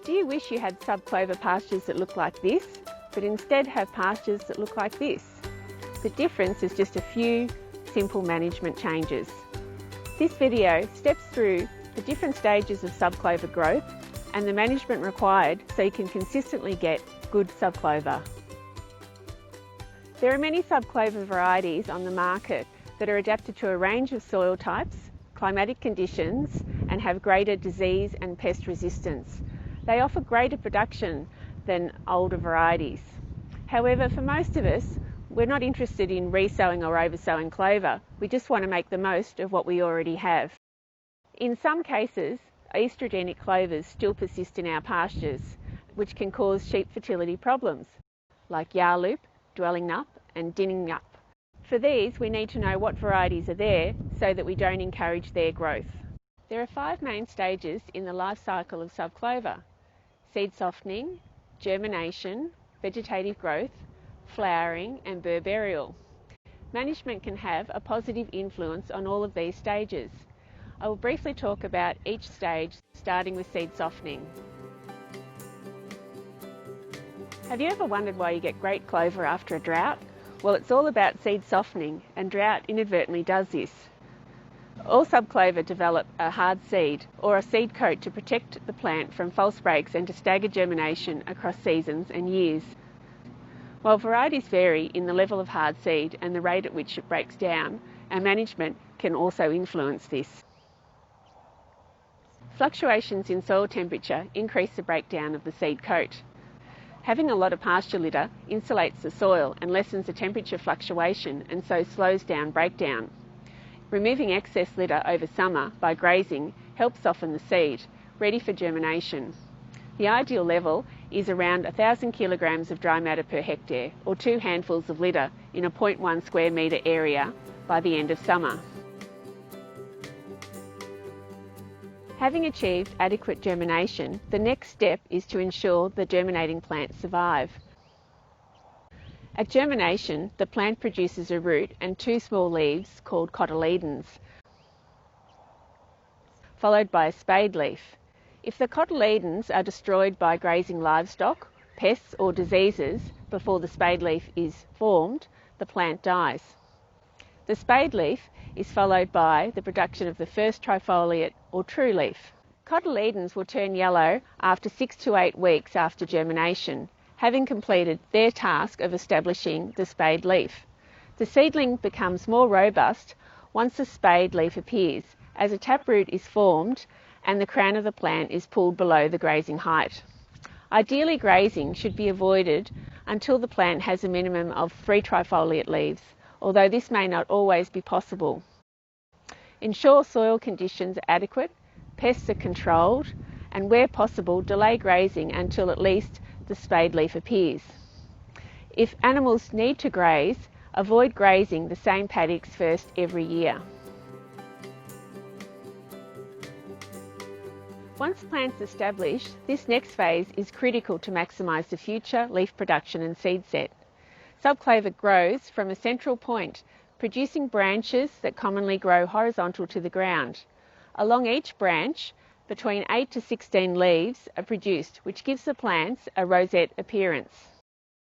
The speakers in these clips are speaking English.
Do you wish you had sub-clover pastures that look like this, but instead have pastures that look like this? The difference is just a few simple management changes. This video steps through the different stages of sub-clover growth and the management required so you can consistently get good sub-clover. There are many sub-clover varieties on the market that are adapted to a range of soil types, climatic conditions, and have greater disease and pest resistance. They offer greater production than older varieties. However, for most of us, we're not interested in resowing or oversowing clover. We just want to make the most of what we already have. In some cases, estrogenic clovers still persist in our pastures, which can cause sheep fertility problems, like yarloop, dwelling nup, and dinning nup. For these, we need to know what varieties are there so that we don't encourage their growth. There are 5 main stages in the life cycle of sub-clover: seed softening, germination, vegetative growth, flowering, and Burr burial. Management can have a positive influence on all of these stages. I will briefly talk about each stage, starting with seed softening. Have you ever wondered why you get great clover after a drought? Well, it's all about seed softening, and drought inadvertently does this. All sub-clover develop a hard seed or a seed coat to protect the plant from false breaks and to stagger germination across seasons and years. While varieties vary in the level of hard seed and the rate at which it breaks down, our management can also influence this. Fluctuations in soil temperature increase the breakdown of the seed coat. Having a lot of pasture litter insulates the soil and lessens the temperature fluctuation and so slows down breakdown. Removing excess litter over summer by grazing helps soften the seed, ready for germination. The ideal level is around 1,000 kilograms of dry matter per hectare, or 2 handfuls of litter in a 0.1 square metre area by the end of summer. Having achieved adequate germination, the next step is to ensure the germinating plants survive. At germination, the plant produces a root and 2 small leaves called cotyledons, followed by a spade leaf. If the cotyledons are destroyed by grazing livestock, pests or diseases before the spade leaf is formed, the plant dies. The spade leaf is followed by the production of the first trifoliate or true leaf. Cotyledons will turn yellow after 6 to 8 weeks after germination, having completed their task of establishing the spade leaf. The seedling becomes more robust once the spade leaf appears, as a taproot is formed and the crown of the plant is pulled below the grazing height. Ideally, grazing should be avoided until the plant has a minimum of 3 trifoliate leaves, although this may not always be possible. Ensure soil conditions are adequate, pests are controlled, and where possible, delay grazing until at least the spade leaf appears. If animals need to graze, avoid grazing the same paddocks first every year. Once plants established, this next phase is critical to maximise the future leaf production and seed set. Sub-clover grows from a central point, producing branches that commonly grow horizontal to the ground. Along each branch, between 8 to 16 leaves are produced, which gives the plants a rosette appearance.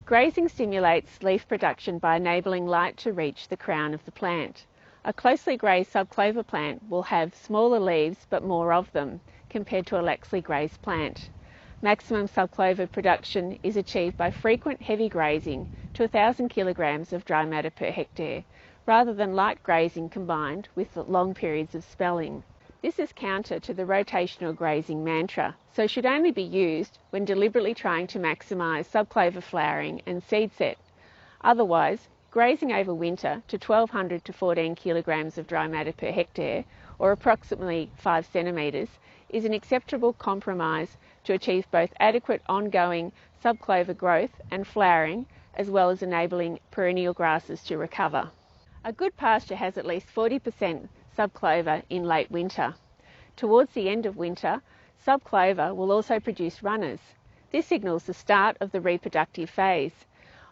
Grazing stimulates leaf production by enabling light to reach the crown of the plant. A closely grazed sub-clover plant will have smaller leaves but more of them, compared to a laxly grazed plant. Maximum sub-clover production is achieved by frequent heavy grazing to 1,000 kilograms of dry matter per hectare, rather than light grazing combined with long periods of spelling. This is counter to the rotational grazing mantra, so should only be used when deliberately trying to maximise sub-clover flowering and seed set. Otherwise, grazing over winter to 1,200 to 14 kilograms of dry matter per hectare, or approximately 5 centimetres, is an acceptable compromise to achieve both adequate ongoing sub-clover growth and flowering, as well as enabling perennial grasses to recover. A good pasture has at least 40% sub-clover in late winter. Towards the end of winter, sub-clover will also produce runners. This signals the start of the reproductive phase,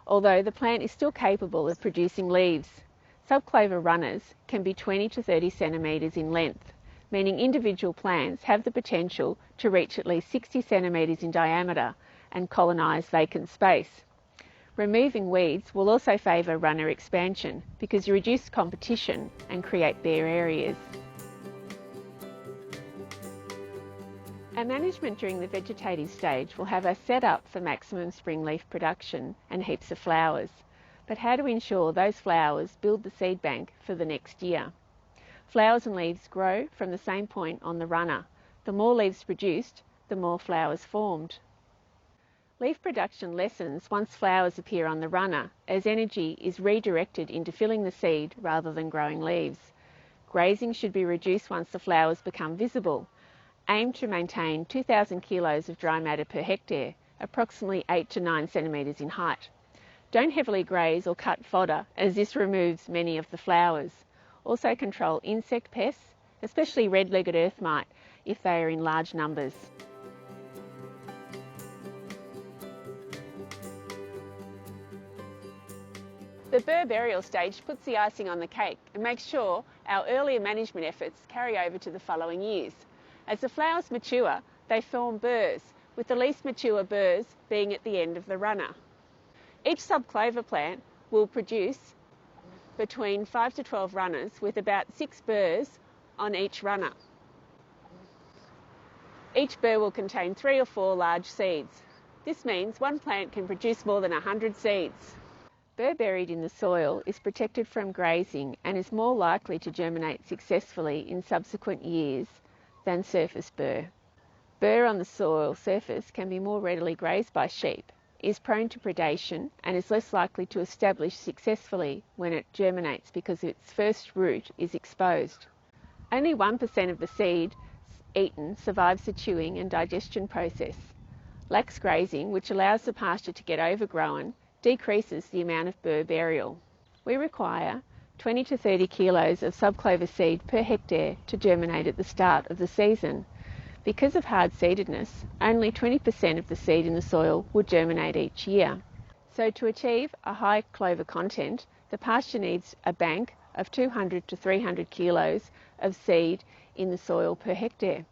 although the plant is still capable of producing leaves. Sub-clover runners can be 20 to 30 centimetres in length. meaning individual plants have the potential to reach at least 60 centimetres in diameter and colonise vacant space. Removing weeds will also favour runner expansion because you reduce competition and create bare areas. Our management during the vegetative stage will have us set up for maximum spring leaf production and heaps of flowers. But how to ensure those flowers build the seed bank for the next year? Flowers and leaves grow from the same point on the runner. The more leaves produced, the more flowers formed. Leaf production lessens once flowers appear on the runner, as energy is redirected into filling the seed rather than growing leaves. Grazing should be reduced once the flowers become visible. Aim to maintain 2,000 kilos of dry matter per hectare, approximately 8 to 9 centimetres in height. Don't heavily graze or cut fodder, as this removes many of the flowers. Also control insect pests, especially red-legged earth mite, if they are in large numbers. The Burr burial stage puts the icing on the cake and makes sure our earlier management efforts carry over to the following years. As the flowers mature, they form burrs, with the least mature burrs being at the end of the runner. Each sub-clover plant will produce between 5 to 12 runners with about 6 burrs on each runner. Each burr will contain 3 or 4 large seeds. This means one plant can produce more than 100 seeds. Burr buried in the soil is protected from grazing and is more likely to germinate successfully in subsequent years than surface burr. Burr on the soil surface can be more readily grazed by sheep, is prone to predation and is less likely to establish successfully when it germinates because its first root is exposed. Only 1% of the seed eaten survives the chewing and digestion process. Lax grazing, which allows the pasture to get overgrown, decreases the amount of burr burial. We require 20 to 30 kilos of sub-clover seed per hectare to germinate at the start of the season. Because of hard seededness, only 20% of the seed in the soil will germinate each year. So to achieve a high clover content, the pasture needs a bank of 200 to 300 kilos of seed in the soil per hectare.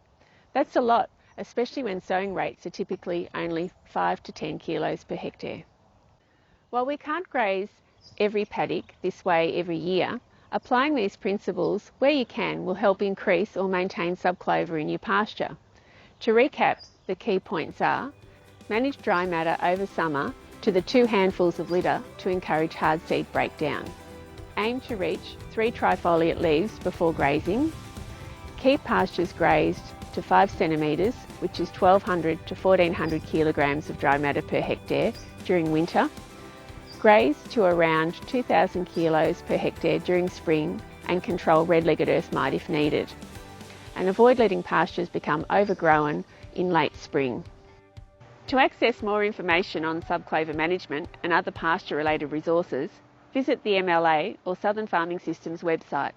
That's a lot, especially when sowing rates are typically only 5 to 10 kilos per hectare. While we can't graze every paddock this way every year, applying these principles where you can will help increase or maintain sub-clover in your pasture. To recap, the key points are: manage dry matter over summer to the 2 handfuls of litter to encourage hard seed breakdown. Aim to reach 3 trifoliate leaves before grazing. Keep pastures grazed to 5 centimetres, which is 1,200 to 1,400 kilograms of dry matter per hectare during winter. Graze to around 2,000 kilos per hectare during spring and control red-legged earth mite if needed. And avoid letting pastures become overgrown in late spring. To access more information on sub-clover management and other pasture-related resources, visit the MLA or Southern Farming Systems website.